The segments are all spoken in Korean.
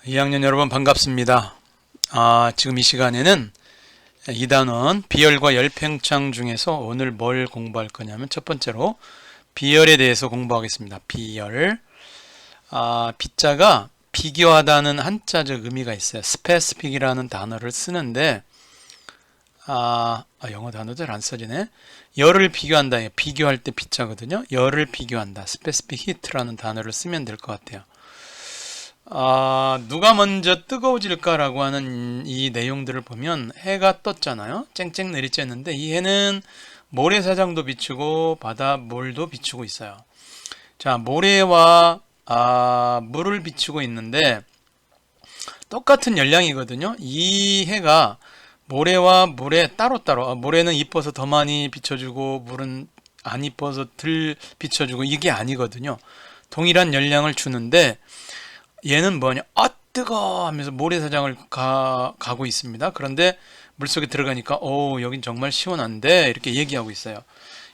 2학년 여러분 반갑습니다. 지금 이 시간에는 2단원 비열과 열팽창 중에서 오늘 뭘 공부할 거냐면 첫 번째로 비열에 대해서 공부하겠습니다. 비열. 비자가 비교하다는 한자적 의미가 있어요. specific이라는 단어를 쓰는데 영어 단어 잘 안 써지네. 열을 비교한다. 비교할 때 비자거든요. 열을 비교한다. specific heat라는 단어를 쓰면 될 것 같아요. 누가 먼저 뜨거워질까라고 하는 이 내용들을 보면 해가 떴잖아요. 쨍쨍 내리쬐는데 이 해는 모래사장도 비추고 바닷물도 비추고 있어요. 자, 모래와 물을 비추고 있는데 똑같은 열량이거든요. 이 해가 모래와 물에 따로따로, 모래는 이뻐서 더 많이 비춰주고 물은 안 이뻐서 덜 비춰주고 이게 아니거든요. 동일한 열량을 주는데 얘는 뭐냐? 뜨거워 하면서 모래사장을 가고 있습니다. 그런데 물속에 들어가니까 여긴 정말 시원한데 이렇게 얘기하고 있어요.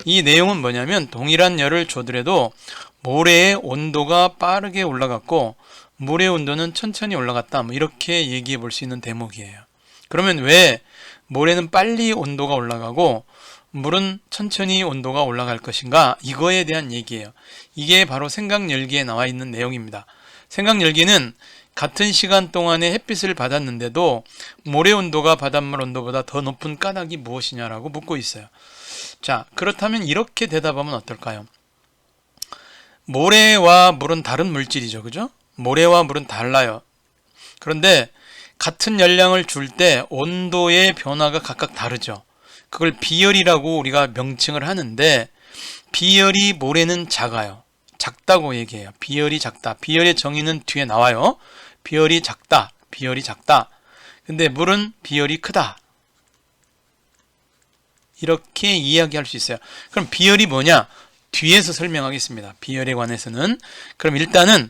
이 내용은 뭐냐면 동일한 열을 줘더라도 모래의 온도가 빠르게 올라갔고 물의 온도는 천천히 올라갔다. 이렇게 얘기해 볼 수 있는 대목이에요. 그러면 왜 모래는 빨리 온도가 올라가고 물은 천천히 온도가 올라갈 것인가? 이거에 대한 얘기예요. 이게 바로 생각열기에 나와 있는 내용입니다. 생각열기는 같은 시간 동안에 햇빛을 받았는데도 모래 온도가 바닷물 온도보다 더 높은 까닭이 무엇이냐라고 묻고 있어요. 자, 그렇다면 이렇게 대답하면 어떨까요? 모래와 물은 다른 물질이죠. 그죠? 모래와 물은 달라요. 그런데 같은 열량을 줄 때 온도의 변화가 각각 다르죠. 그걸 비열이라고 우리가 명칭을 하는데 비열이 모래는 작아요. 작다고 얘기해요. 비열이 작다. 비열의 정의는 뒤에 나와요. 비열이 작다. 비열이 작다. 근데 물은 비열이 크다. 이렇게 이야기할 수 있어요. 그럼 비열이 뭐냐? 뒤에서 설명하겠습니다. 비열에 관해서는. 그럼 일단은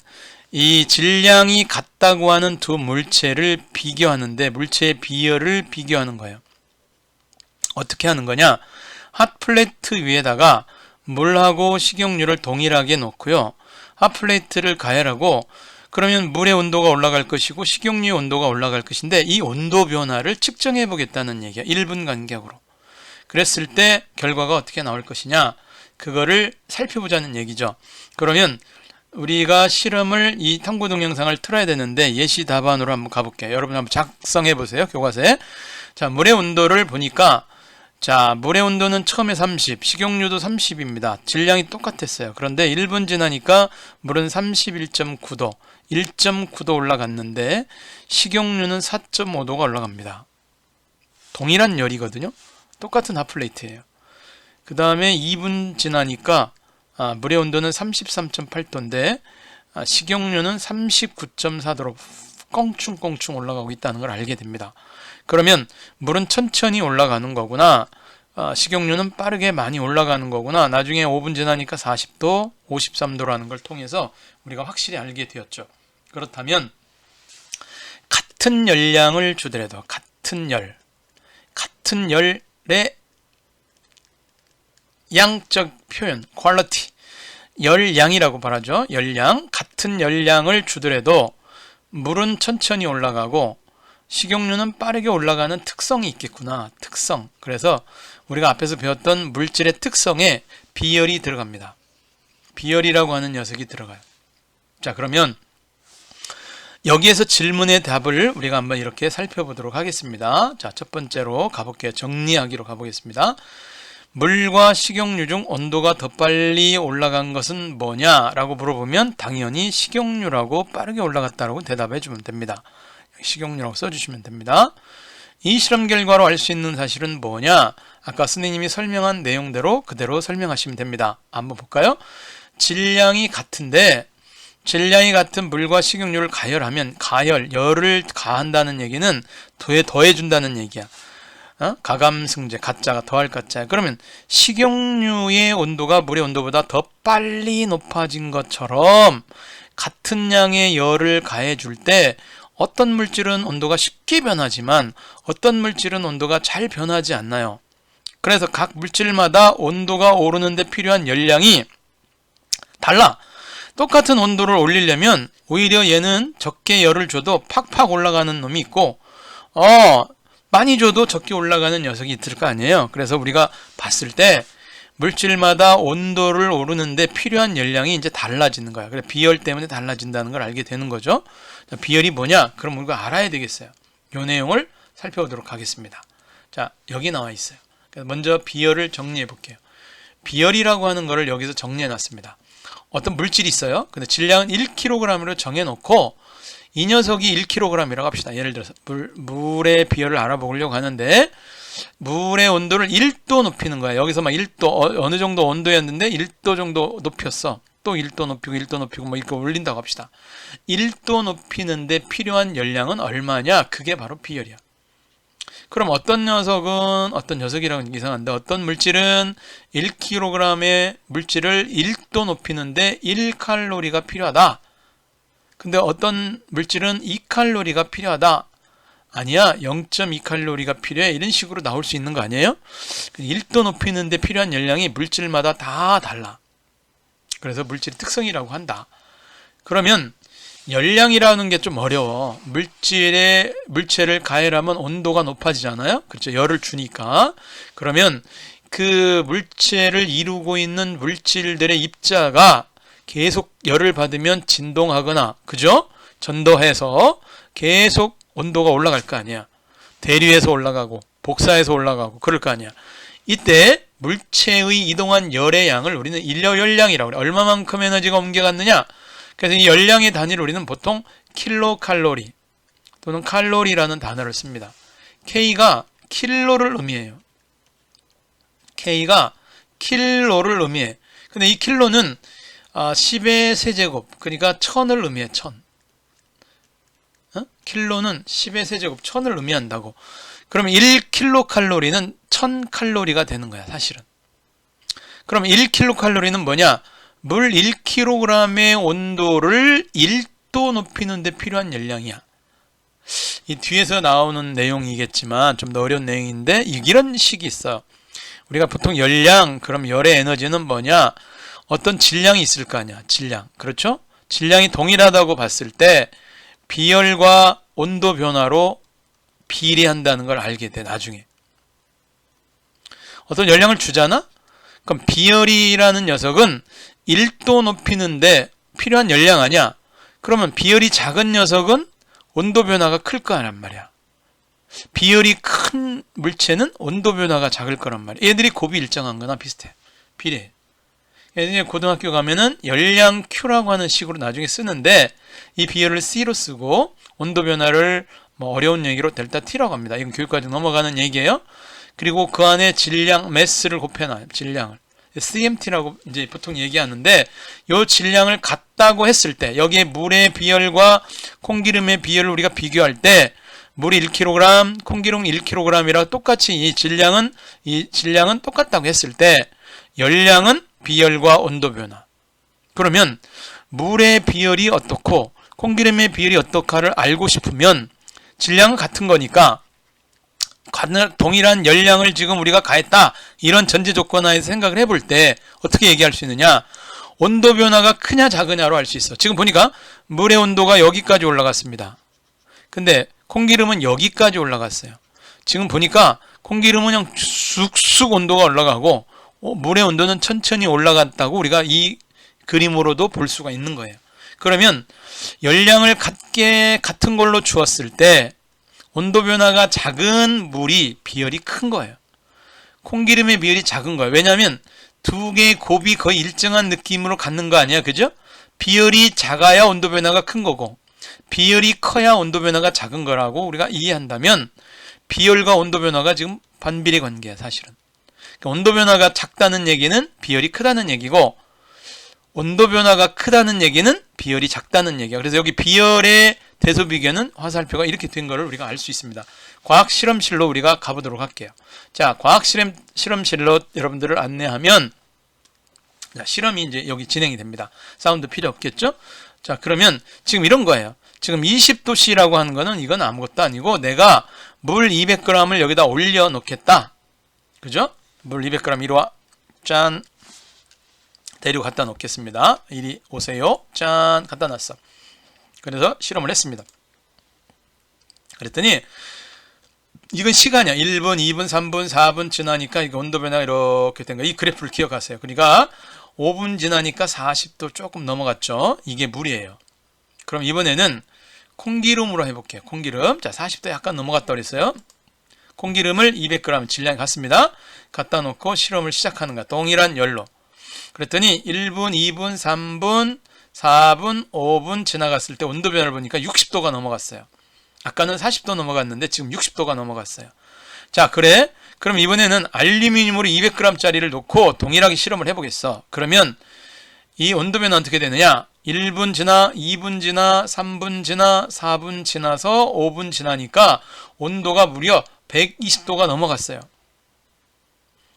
이 질량이 같다고 하는 두 물체를 비교하는데 물체의 비열을 비교하는 거예요. 어떻게 하는 거냐? 핫플레이트 위에다가 물하고 식용유를 동일하게 놓고요. 핫플레이트를 가열하고 그러면 물의 온도가 올라갈 것이고 식용유의 온도가 올라갈 것인데 이 온도 변화를 측정해 보겠다는 얘기야. 1분 간격으로. 그랬을 때 결과가 어떻게 나올 것이냐? 그거를 살펴보자는 얘기죠. 그러면 우리가 실험을 이 탐구 동영상을 틀어야 되는데 예시 답안으로 한번 가볼게요. 여러분 한번 작성해 보세요. 교과서에. 자, 물의 온도를 보니까 자, 물의 온도는 처음에 30, 식용유도 30입니다. 질량이 똑같았어요. 그런데 1분 지나니까 물은 31.9도, 1.9도 올라갔는데 식용유는 4.5도가 올라갑니다. 동일한 열이거든요. 똑같은 핫플레이트예요. 그 다음에 2분 지나니까 물의 온도는 33.8도인데 식용유는 39.4도로 껑충껑충 올라가고 있다는 걸 알게 됩니다. 그러면 물은 천천히 올라가는 거구나. 식용유는 빠르게 많이 올라가는 거구나. 나중에 5분 지나니까 40도, 53도라는 걸 통해서 우리가 확실히 알게 되었죠. 그렇다면 같은 열량을 주더라도 같은 열의 양적 표현, quality, 열량이라고 말하죠. 열량, 같은 열량을 주더라도 물은 천천히 올라가고 식용유는 빠르게 올라가는 특성이 있겠구나. 특성. 그래서 우리가 앞에서 배웠던 물질의 특성에 비열이 들어갑니다. 비열이라고 하는 녀석이 들어가요. 자, 그러면 여기에서 질문의 답을 우리가 한번 이렇게 살펴보도록 하겠습니다. 자, 첫 번째로 가볼게요. 정리하기로 가보겠습니다. 물과 식용유 중 온도가 더 빨리 올라간 것은 뭐냐라고 물어보면 당연히 식용유라고 빠르게 올라갔다라고 대답해 주면 됩니다. 식용유라고 써주시면 됩니다. 이 실험 결과로 알 수 있는 사실은 뭐냐? 아까 선생님이 설명한 내용대로 그대로 설명하시면 됩니다. 한번 볼까요? 질량이 같은데 질량이 같은 물과 식용유를 가열하면 열을 가한다는 얘기는 더해준다는 얘기야. 가감승제, 가짜가 더할 가짜야. 그러면 식용유의 온도가 물의 온도보다 더 빨리 높아진 것처럼 같은 양의 열을 가해줄 때 어떤 물질은 온도가 쉽게 변하지만 어떤 물질은 온도가 잘 변하지 않나요? 그래서 각 물질마다 온도가 오르는데 필요한 열량이 달라. 똑같은 온도를 올리려면 오히려 얘는 적게 열을 줘도 팍팍 올라가는 놈이 있고 많이 줘도 적게 올라가는 녀석이 있을 거 아니에요. 그래서 우리가 봤을 때 물질마다 온도를 오르는데 필요한 열량이 이제 달라지는 거야. 그래 비열 때문에 달라진다는 걸 알게 되는 거죠. 자, 비열이 뭐냐? 그럼 우리가 알아야 되겠어요. 이 내용을 살펴보도록 하겠습니다. 자, 여기 나와 있어요. 먼저 비열을 정리해 볼게요. 비열이라고 하는 거를 여기서 정리해 놨습니다. 어떤 물질이 있어요. 근데 질량은 1kg으로 정해 놓고 이 녀석이 1kg이라고 합시다. 예를 들어서 물의 비열을 알아보려고 하는데 물의 온도를 1도 높이는 거야. 여기서 막 1도 어느 정도 온도였는데 1도 정도 높였어. 또 1도 높이고 1도 높이고 뭐 이렇게 올린다고 합시다. 1도 높이는데 필요한 열량은 얼마냐? 그게 바로 비열이야. 그럼 어떤 녀석이라고 이상한데 어떤 물질은 1kg의 물질을 1도 높이는데 1칼로리가 필요하다. 근데 어떤 물질은 2칼로리가 필요하다. 아니야, 0.2칼로리가 필요해. 이런 식으로 나올 수 있는 거 아니에요? 1도 높이는데 필요한 열량이 물질마다 다 달라. 그래서 물질의 특성이라고 한다. 그러면 열량이라는 게 좀 어려워. 물체를 가열하면 온도가 높아지잖아요. 그렇죠. 열을 주니까. 그러면 그 물체를 이루고 있는 물질들의 입자가 계속 열을 받으면 진동하거나, 그죠? 전도해서 계속 온도가 올라갈 거 아니야. 대류해서 올라가고 복사해서 올라가고 그럴 거 아니야. 이때 물체의 이동한 열의 양을 우리는 일여열량이라고 그래. 얼마만큼 에너지가 옮겨갔느냐? 그래서 이 열량의 단위를 우리는 보통 킬로칼로리 또는 칼로리라는 단어를 씁니다. K가 킬로를 의미해요. K가 킬로를 의미해. 근데 이 킬로는 10의 세제곱, 그러니까 1000을 의미해. 1000. 킬로는 10의 세제곱 1000을 의미한다고. 그러면 1킬로칼로리는 1000칼로리가 되는 거야, 사실은. 그럼 1킬로칼로리는 뭐냐? 물 1kg의 온도를 1도 높이는 데 필요한 열량이야. 이 뒤에서 나오는 내용이겠지만 좀 더 어려운 내용인데 이런 식이 있어요. 우리가 보통 열량, 그럼 열의 에너지는 뭐냐? 어떤 질량이 있을 거 아니야. 질량. 그렇죠? 질량이 동일하다고 봤을 때 비열과 온도 변화로 비례한다는 걸 알게 돼, 나중에. 어떤 열량을 주잖아? 그럼 비열이라는 녀석은 1도 높이는데 필요한 열량 아니야? 그러면 비열이 작은 녀석은 온도 변화가 클 거란 말이야. 비열이 큰 물체는 온도 변화가 작을 거란 말이야. 얘들이 곱이 일정한 거나 비슷해. 비례해. 얘들이 고등학교 가면은 열량 Q라고 하는 식으로 나중에 쓰는데 이 비열을 C로 쓰고 온도 변화를 뭐 어려운 얘기로 델타 T라고 합니다. 이건 교육과정 넘어가는 얘기예요. 그리고 그 안에 질량, 매스를 곱해놔요. 질량을. CMT라고 이제 보통 얘기하는데 요 질량을 같다고 했을 때 여기에 물의 비열과 콩기름의 비열을 우리가 비교할 때 물이 1kg, 콩기름 1kg이라 똑같이 이 질량은 똑같다고 했을 때 열량은 비열과 온도 변화. 그러면 물의 비열이 어떻고 콩기름의 비열이 어떻까를 알고 싶으면 질량은 같은 거니까 동일한 열량을 지금 우리가 가했다. 이런 전제 조건 하에서 생각을 해볼 때 어떻게 얘기할 수 있느냐? 온도 변화가 크냐 작으냐로 알 수 있어. 지금 보니까 물의 온도가 여기까지 올라갔습니다. 근데 콩기름은 여기까지 올라갔어요. 지금 보니까 콩기름은 그냥 쑥쑥 온도가 올라가고 물의 온도는 천천히 올라갔다고 우리가 이 그림으로도 볼 수가 있는 거예요. 그러면 열량을 같은 걸로 주었을 때 온도 변화가 작은 물이 비열이 큰 거예요. 콩기름의 비열이 작은 거예요. 왜냐하면 두 개의 곱이 거의 일정한 느낌으로 갖는 거 아니야, 그죠? 비열이 작아야 온도 변화가 큰 거고 비열이 커야 온도 변화가 작은 거라고 우리가 이해한다면 비열과 온도 변화가 지금 반비례 관계야, 사실은. 그러니까 온도 변화가 작다는 얘기는 비열이 크다는 얘기고 온도 변화가 크다는 얘기는 비열이 작다는 얘기야. 그래서 여기 비열의 대소비교는 화살표가 이렇게 된 거를 우리가 알 수 있습니다. 과학 실험실로 우리가 가보도록 할게요. 자, 과학 실험실로 여러분들을 안내하면 자, 실험이 이제 여기 진행이 됩니다. 사운드 필요 없겠죠? 자, 그러면 지금 이런 거예요. 지금 20도씨라고 하는 거는 이건 아무것도 아니고 내가 물 200g을 여기다 올려 놓겠다. 그죠? 물 200g 이리 와. 짠. 데리고 갖다 놓겠습니다. 이리 오세요. 짠, 갖다 놨어. 그래서 실험을 했습니다. 그랬더니 이건 시간이야. 1분, 2분, 3분, 4분 지나니까 이거 온도 변화가 이렇게 된 거야. 이 그래프를 기억하세요. 그러니까 5분 지나니까 40도 조금 넘어갔죠. 이게 물이에요. 그럼 이번에는 콩기름으로 해볼게요. 콩기름. 자, 40도 약간 넘어갔다 그랬어요. 콩기름을 200g 질량이 같습니다. 갖다 놓고 실험을 시작하는 거야. 동일한 열로. 그랬더니 1분, 2분, 3분, 4분, 5분 지나갔을 때 온도 변화를 보니까 60도가 넘어갔어요. 아까는 40도 넘어갔는데 지금 60도가 넘어갔어요. 자, 그래? 그럼 이번에는 알루미늄으로 200g 짜리를 놓고 동일하게 실험을 해보겠어. 그러면 이 온도 변화 어떻게 되느냐? 1분 지나, 2분 지나, 3분 지나, 4분 지나서 5분 지나니까 온도가 무려 120도가 넘어갔어요.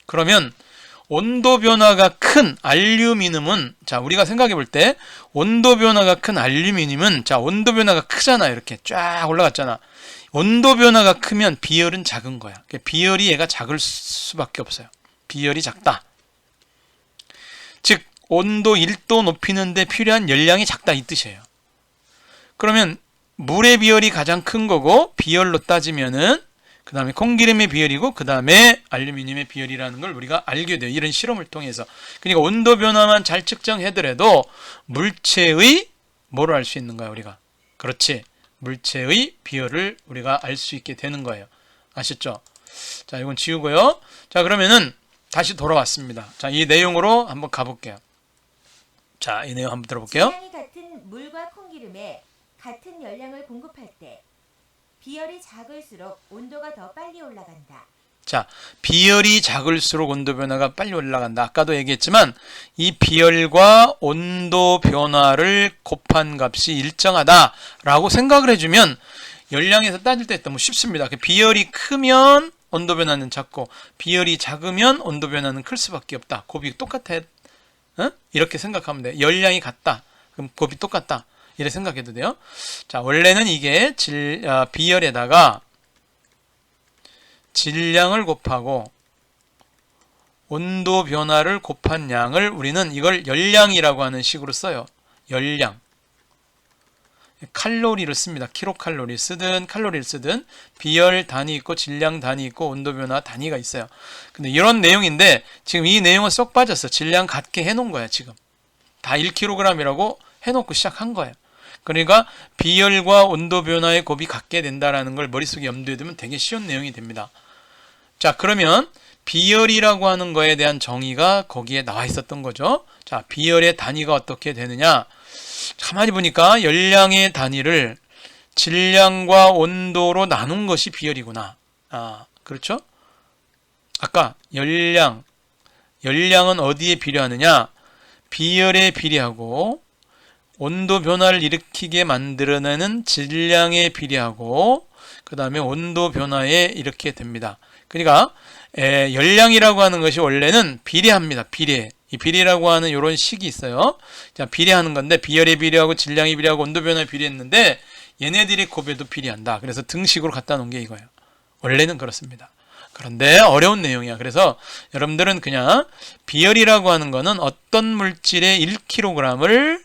그러면 온도 변화가 큰 알루미늄은, 자, 우리가 생각해 볼 때 온도 변화가 큰 알루미늄은, 자, 온도 변화가 크잖아. 이렇게 쫙 올라갔잖아. 온도 변화가 크면 비열은 작은 거야. 비열이 얘가 작을 수밖에 없어요. 비열이 작다. 즉 온도 1도 높이는데 필요한 열량이 작다 이 뜻이에요. 그러면 물의 비열이 가장 큰 거고, 비열로 따지면은 그 다음에 콩기름의 비열이고, 그 다음에 알루미늄의 비열이라는 걸 우리가 알게 돼요. 이런 실험을 통해서. 그러니까 온도 변화만 잘 측정해더라도 물체의 뭐를 알 수 있는 거야 우리가? 그렇지, 물체의 비열을 우리가 알 수 있게 되는 거예요. 아셨죠? 자, 이건 지우고요. 자, 그러면은 다시 돌아왔습니다. 자, 이 내용으로 한번 가볼게요. 자, 이 내용 한번 들어볼게요. 질량이 같은 물과 콩기름에 같은 열량을 공급할 때 비열이 작을수록 온도가 더 빨리 올라간다. 자, 비열이 작을수록 온도 변화가 빨리 올라간다. 아까도 얘기했지만 이 비열과 온도 변화를 곱한 값이 일정하다라고 생각을 해주면 열량에서 따질 때 너무 쉽습니다. 비열이 크면 온도 변화는 작고, 비열이 작으면 온도 변화는 클 수밖에 없다. 곱이 똑같아. 이렇게 생각하면 돼. 열량이 같다. 그럼 곱이 똑같다. 이렇게 생각해도 돼요. 자, 원래는 이게 비열에다가 질량을 곱하고 온도 변화를 곱한 양을 우리는 이걸 열량이라고 하는 식으로 써요. 열량. 칼로리를 씁니다. 킬로칼로리 쓰든 칼로리를 쓰든 비열 단위 있고 질량 단위 있고 온도 변화 단위가 있어요. 근데 이런 내용인데 지금 이 내용은 쏙 빠졌어. 질량 같게 해놓은 거야. 지금 다 1kg이라고 해놓고 시작한 거예요. 그러니까 비열과 온도 변화의 곱이 같게 된다라는 걸 머릿속에 염두에 두면 되게 쉬운 내용이 됩니다. 자, 그러면 비열이라고 하는 거에 대한 정의가 거기에 나와 있었던 거죠. 자, 비열의 단위가 어떻게 되느냐? 가만히 보니까 열량의 단위를 질량과 온도로 나눈 것이 비열이구나. 그렇죠? 아까 열량은 어디에 비례하느냐? 비열에 비례하고, 온도 변화를 일으키게 만들어내는 질량에 비례하고, 그 다음에 온도 변화에 이렇게 됩니다. 그러니까 열량이라고 하는 것이 원래는 비례합니다. 비례. 이 비례라고 하는 이런 식이 있어요. 자, 비례하는 건데 비열에 비례하고 질량에 비례하고 온도 변화에 비례했는데 얘네들이 곱에도 비례한다. 그래서 등식으로 갖다 놓은 게 이거예요. 원래는 그렇습니다. 그런데 어려운 내용이야. 그래서 여러분들은 그냥 비열이라고 하는 거는 어떤 물질의 1kg을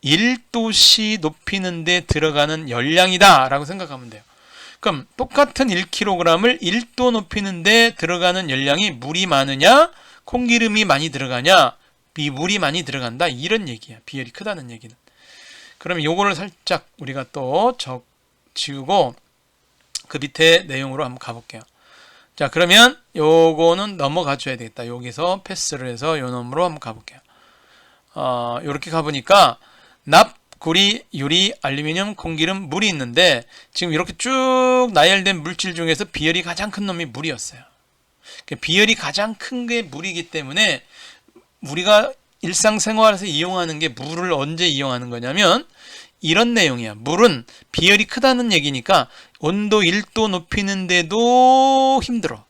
1도씨 높이는 데 들어가는 열량이다 라고 생각하면 돼요. 그럼 똑같은 1kg을 1도 높이는 데 들어가는 열량이 물이 많으냐 콩기름이 많이 들어가냐, 물이 많이 들어간다, 이런 얘기야. 비열이 크다는 얘기는. 그럼 요거를 살짝 우리가 또 지우고 그 밑에 내용으로 한번 가볼게요. 자, 그러면 요거는 넘어가 줘야 되겠다. 여기서 패스를 해서 요 놈으로 한번 가볼게요. 요렇게 가보니까 납, 구리, 유리, 알루미늄, 콩기름, 물이 있는데 지금 이렇게 쭉 나열된 물질 중에서 비열이 가장 큰 놈이 물이었어요. 비열이 가장 큰 게 물이기 때문에 우리가 일상생활에서 이용하는 게 물을 언제 이용하는 거냐면 이런 내용이야. 물은 비열이 크다는 얘기니까 온도 1도 높이는데도 힘들어.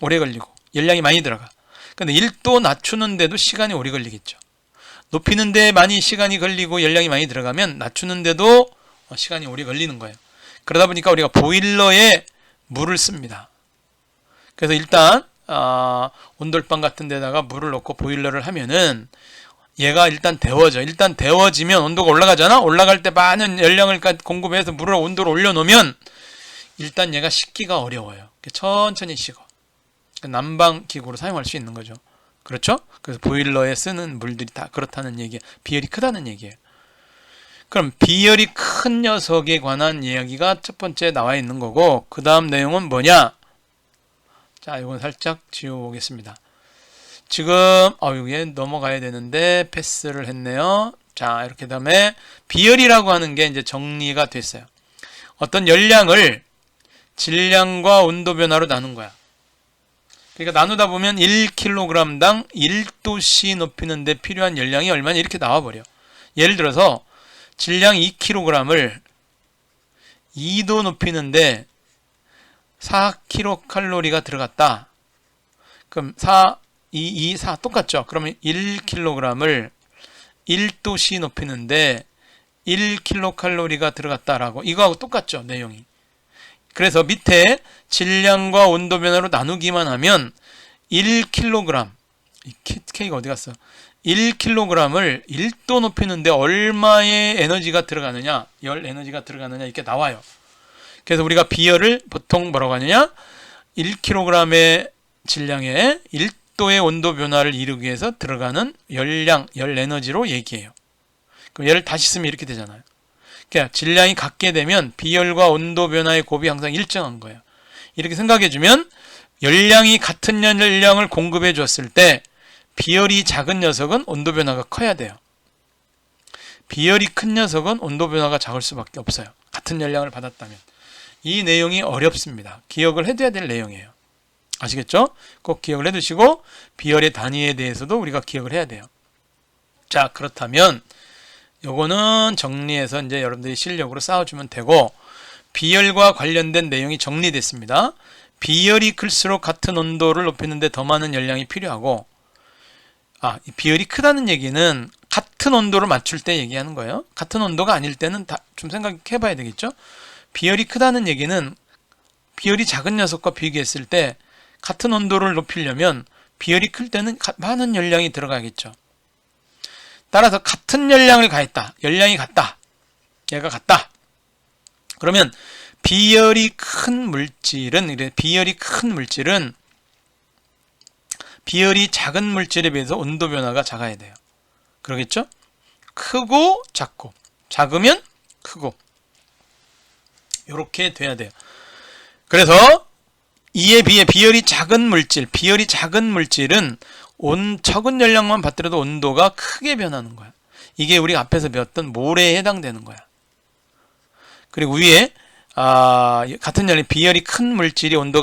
오래 걸리고 열량이 많이 들어가. 근데 1도 낮추는데도 시간이 오래 걸리겠죠. 높이는데 많이 시간이 걸리고 열량이 많이 들어가면 낮추는데도 시간이 오래 걸리는 거예요. 그러다 보니까 우리가 보일러에 물을 씁니다. 그래서 일단 온돌방 같은 데다가 물을 넣고 보일러를 하면은 얘가 일단 데워져. 일단 데워지면 온도가 올라가잖아. 올라갈 때 많은 열량을 공급해서 물을 온도를 올려놓으면 일단 얘가 식기가 어려워요. 천천히 식어. 난방 기구로 사용할 수 있는 거죠. 그렇죠? 그래서 보일러에 쓰는 물들이 다 그렇다는 얘기예요. 비열이 크다는 얘기예요. 그럼 비열이 큰 녀석에 관한 이야기가 첫 번째 나와 있는 거고, 그 다음 내용은 뭐냐? 자, 이건 살짝 지워보겠습니다. 지금 여기에 넘어가야 되는데 패스를 했네요. 자, 이렇게 다음에 비열이라고 하는 게 이제 정리가 됐어요. 어떤 열량을 질량과 온도 변화로 나눈 거야. 그러니까 나누다 보면 1kg당 1도씨 높이는 데 필요한 열량이 얼마냐 이렇게 나와버려. 예를 들어서 질량 2kg을 2도 높이는데 4kcal가 들어갔다. 그럼 4 똑같죠? 그러면 1kg을 1도씨 높이는데 1kcal가 들어갔다라고. 이거하고 똑같죠? 내용이. 그래서 밑에 질량과 온도 변화로 나누기만 하면 1kg, 이 K가 어디 갔어? 1kg을 1도 높이는데 얼마의 에너지가 들어가느냐, 열 에너지가 들어가느냐 이렇게 나와요. 그래서 우리가 비열을 보통 뭐라고 하느냐, 1kg의 질량에 1도의 온도 변화를 이루기 위해서 들어가는 열량, 열 에너지로 얘기해요. 그럼 얘를 다시 쓰면 이렇게 되잖아요. 그러니까 질량이 같게 되면 비열과 온도 변화의 곱이 항상 일정한 거예요. 이렇게 생각해주면 열량이 같은 열량을 공급해 줬을 때 비열이 작은 녀석은 온도 변화가 커야 돼요. 비열이 큰 녀석은 온도 변화가 작을 수밖에 없어요. 같은 열량을 받았다면. 이 내용이 어렵습니다. 기억을 해둬야 될 내용이에요. 아시겠죠? 꼭 기억을 해두시고 비열의 단위에 대해서도 우리가 기억을 해야 돼요. 자, 그렇다면 요거는 정리해서 이제 여러분들이 실력으로 쌓아주면 되고, 비열과 관련된 내용이 정리됐습니다. 비열이 클수록 같은 온도를 높이는데 더 많은 열량이 필요하고, 이 비열이 크다는 얘기는 같은 온도를 맞출 때 얘기하는 거예요. 같은 온도가 아닐 때는 좀 생각해 봐야 되겠죠. 비열이 크다는 얘기는 비열이 작은 녀석과 비교했을 때 같은 온도를 높이려면 비열이 클 때는 많은 열량이 들어가겠죠. 따라서 같은 열량을 가했다. 열량이 같다. 얘가 같다. 그러면 비열이 큰 물질은 비열이 작은 물질에 비해서 온도 변화가 작아야 돼요. 그러겠죠? 크고 작고, 작으면 크고, 이렇게 돼야 돼요. 그래서 이에 비해 비열이 작은 물질은 적은 열량만 받더라도 온도가 크게 변하는 거야. 이게 우리가 앞에서 배웠던 모래에 해당되는 거야. 그리고 위에 같은 열량, 비열이 큰 물질이 온도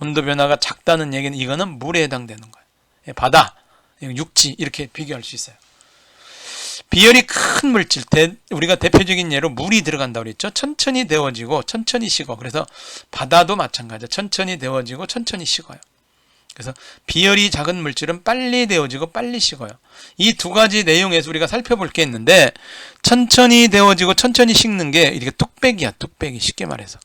변화가 작다는 얘기는 이거는 물에 해당되는 거야. 바다, 육지 이렇게 비교할 수 있어요. 비열이 큰 물질, 우리가 대표적인 예로 물이 들어간다고 그랬죠. 천천히 데워지고 천천히 식어. 그래서 바다도 마찬가지야. 천천히 데워지고 천천히 식어요. 그래서 비열이 작은 물질은 빨리 데워지고 빨리 식어요. 이 두 가지 내용에서 우리가 살펴볼 게 있는데, 천천히 데워지고 천천히 식는 게 이렇게 뚝배기야. 뚝배기, 쉽게 말해서.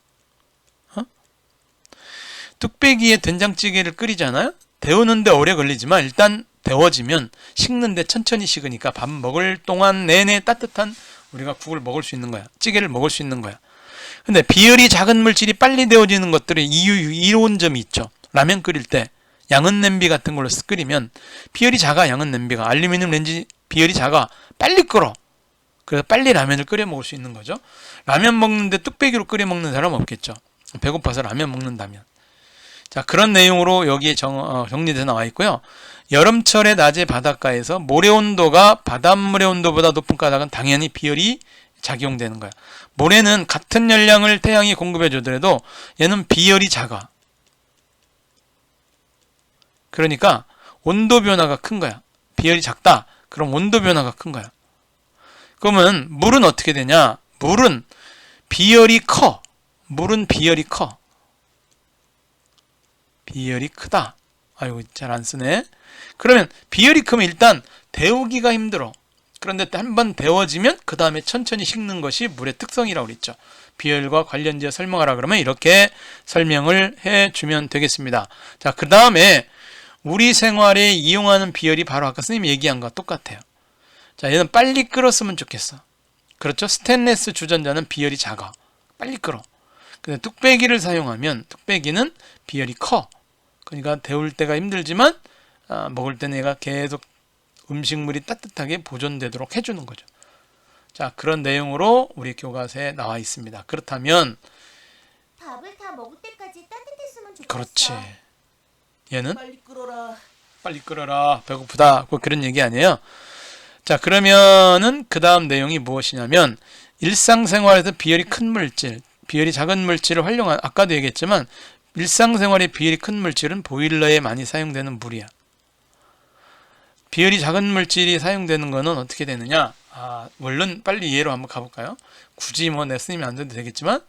뚝배기에 된장찌개를 끓이잖아요. 데우는데 오래 걸리지만 일단 데워지면 식는데 천천히 식으니까 밥 먹을 동안 내내 따뜻한 우리가 국을 먹을 수 있는 거야. 찌개를 먹을 수 있는 거야. 근데 비열이 작은 물질이 빨리 데워지는 것들이 이로운 점이 있죠. 라면 끓일 때 양은 냄비 같은 걸로 끓이면 비열이 작아. 양은 냄비가 알루미늄 렌지 비열이 작아. 빨리 끓어. 그래서 빨리 라면을 끓여 먹을 수 있는 거죠. 라면 먹는데 뚝배기로 끓여 먹는 사람 없겠죠. 배고파서 라면 먹는다면. 자, 그런 내용으로 여기에 정리돼서 나와 있고요. 여름철에 낮에 바닷가에서 모래 온도가 바닷물의 온도보다 높은 까닭은 당연히 비열이 작용되는 거야. 모래는 같은 열량을 태양이 공급해 주더라도 얘는 비열이 작아. 그러니까 온도 변화가 큰 거야. 비열이 작다. 그럼 온도 변화가 큰 거야. 그러면 물은 어떻게 되냐? 물은 비열이 커. 비열이 크다. 아이고, 잘 안 쓰네. 그러면 비열이 크면 일단 데우기가 힘들어. 그런데 한번 데워지면 그 다음에 천천히 식는 것이 물의 특성이라고 그랬죠. 비열과 관련지어 설명하라 그러면 이렇게 설명을 해주면 되겠습니다. 자, 그 다음에 우리 생활에 이용하는 비열이 바로 아까 선생님이 얘기한 거와 똑같아요. 자, 얘는 빨리 끓었으면 좋겠어. 그렇죠? 스테인리스 주전자는 비열이 작아. 빨리 끓어. 근데 뚝배기를 사용하면 뚝배기는 비열이 커. 그러니까 데울 때가 힘들지만 먹을 때는 얘가 계속 음식물이 따뜻하게 보존되도록 해주는 거죠. 자, 그런 내용으로 우리 교과서에 나와 있습니다. 그렇다면 밥을 다 먹을 때까지 따뜻했으면 좋겠어. 그렇지. 얘는 빨리 끓어라. 빨리 끓어라. 배고프다. 뭐 그런 얘기 아니에요. 자, 그러면은 그 다음 내용이 무엇이냐면 일상생활에서 비열이 큰 물질, 비열이 작은 물질을 활용한, 아까도 얘기했지만 일상생활에 비열이 큰 물질은 보일러에 많이 사용되는 물이야. 비열이 작은 물질이 사용되는 거는 어떻게 되느냐? 물론 빨리 예로 한번 가볼까요? 굳이 뭐 내 스님이 안 돼도 되겠지만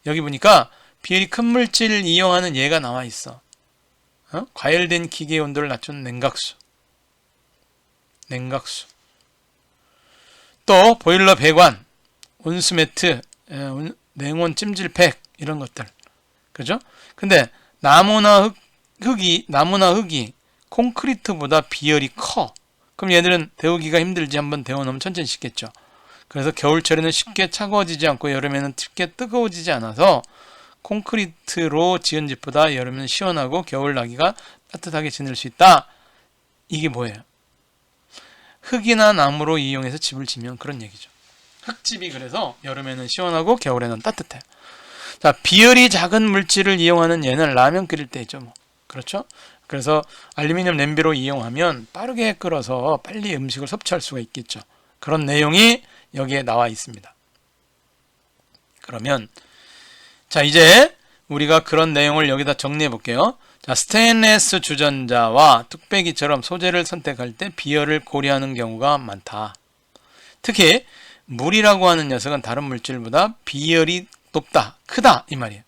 여기 보니까 비열이 큰 물질을 이용하는 예가 나와 있어. 과열된 기계의 온도를 낮추는 냉각수. 또 보일러 배관, 온수매트, 냉온 찜질팩 이런 것들. 그죠? 근데 나무나 흙이 콘크리트보다 비열이 커. 그럼 얘들은 데우기가 힘들지. 한번 데워놓으면 천천히 식겠죠. 그래서 겨울철에는 쉽게 차가워지지 않고 여름에는 쉽게 뜨거워지지 않아서 콘크리트로 지은 집보다 여름에는 시원하고 겨울 나기가 따뜻하게 지낼 수 있다. 이게 뭐예요? 흙이나 나무로 이용해서 집을 지면 그런 얘기죠. 흙집이 그래서 여름에는 시원하고 겨울에는 따뜻해요. 자, 비열이 작은 물질을 이용하는 얘는 라면 끓일 때 있죠. 뭐. 그렇죠? 그래서 알루미늄 냄비로 이용하면 빠르게 끓어서 빨리 음식을 섭취할 수가 있겠죠. 그런 내용이 여기에 나와 있습니다. 그러면 자, 이제 우리가 그런 내용을 여기다 정리해 볼게요. 자, 스테인리스 주전자와 뚝배기처럼 소재를 선택할 때 비열을 고려하는 경우가 많다. 특히 물이라고 하는 녀석은 다른 물질보다 비열이 높다, 크다 이 말이에요.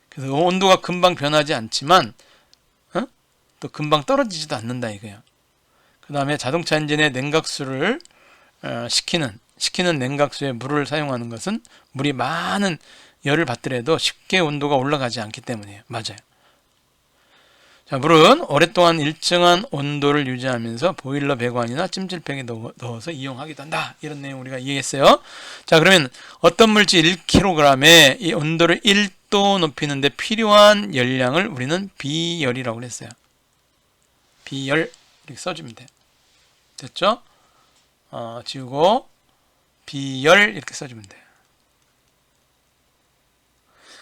그래서 온도가 금방 변하지 않지만 또 금방 떨어지지도 않는다 이거예요. 그 다음에 자동차 엔진에 냉각수를 식히는 냉각수에 물을 사용하는 것은 물이 많은 열을 받더라도 쉽게 온도가 올라가지 않기 때문이에요. 맞아요. 자, 물은 오랫동안 일정한 온도를 유지하면서 보일러 배관이나 찜질팩에 넣어서 이용하기도 한다. 이런 내용 우리가 이해했어요. 자, 그러면 어떤 물질 1kg에 이 온도를 1도 높이는데 필요한 열량을 우리는 비열이라고 그랬어요. 비열 이렇게 써주면 돼요. 됐죠? 지우고 비열 이렇게 써주면 돼요.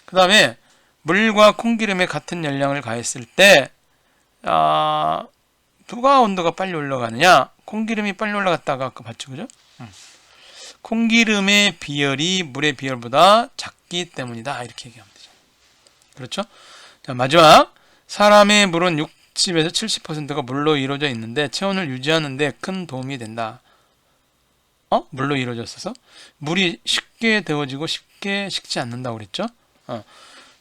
그 다음에 물과 콩기름에 같은 열량을 가했을 때 누가 온도가 빨리 올라가느냐? 콩기름이 빨리 올라갔다가 아까 봤죠, 그죠? 콩기름의 비열이 물의 비열보다 작기 때문이다. 이렇게 얘기하면 되죠. 그렇죠? 자, 마지막 사람의 물은 60에서 70%가 물로 이루어져 있는데 체온을 유지하는 데 큰 도움이 된다. 물로 이루어졌어서 물이 쉽게 데워지고 쉽게 식지 않는다고 그랬죠?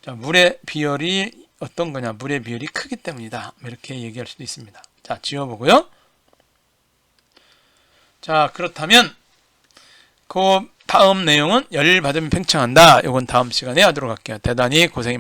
자, 물의 비열이 어떤 거냐? 물의 비열이 크기 때문이다. 이렇게 얘기할 수도 있습니다. 자, 지워보고요. 자, 그렇다면 그 다음 내용은 열 받으면 팽창한다. 이건 다음 시간에 하도록 할게요. 대단히 고생이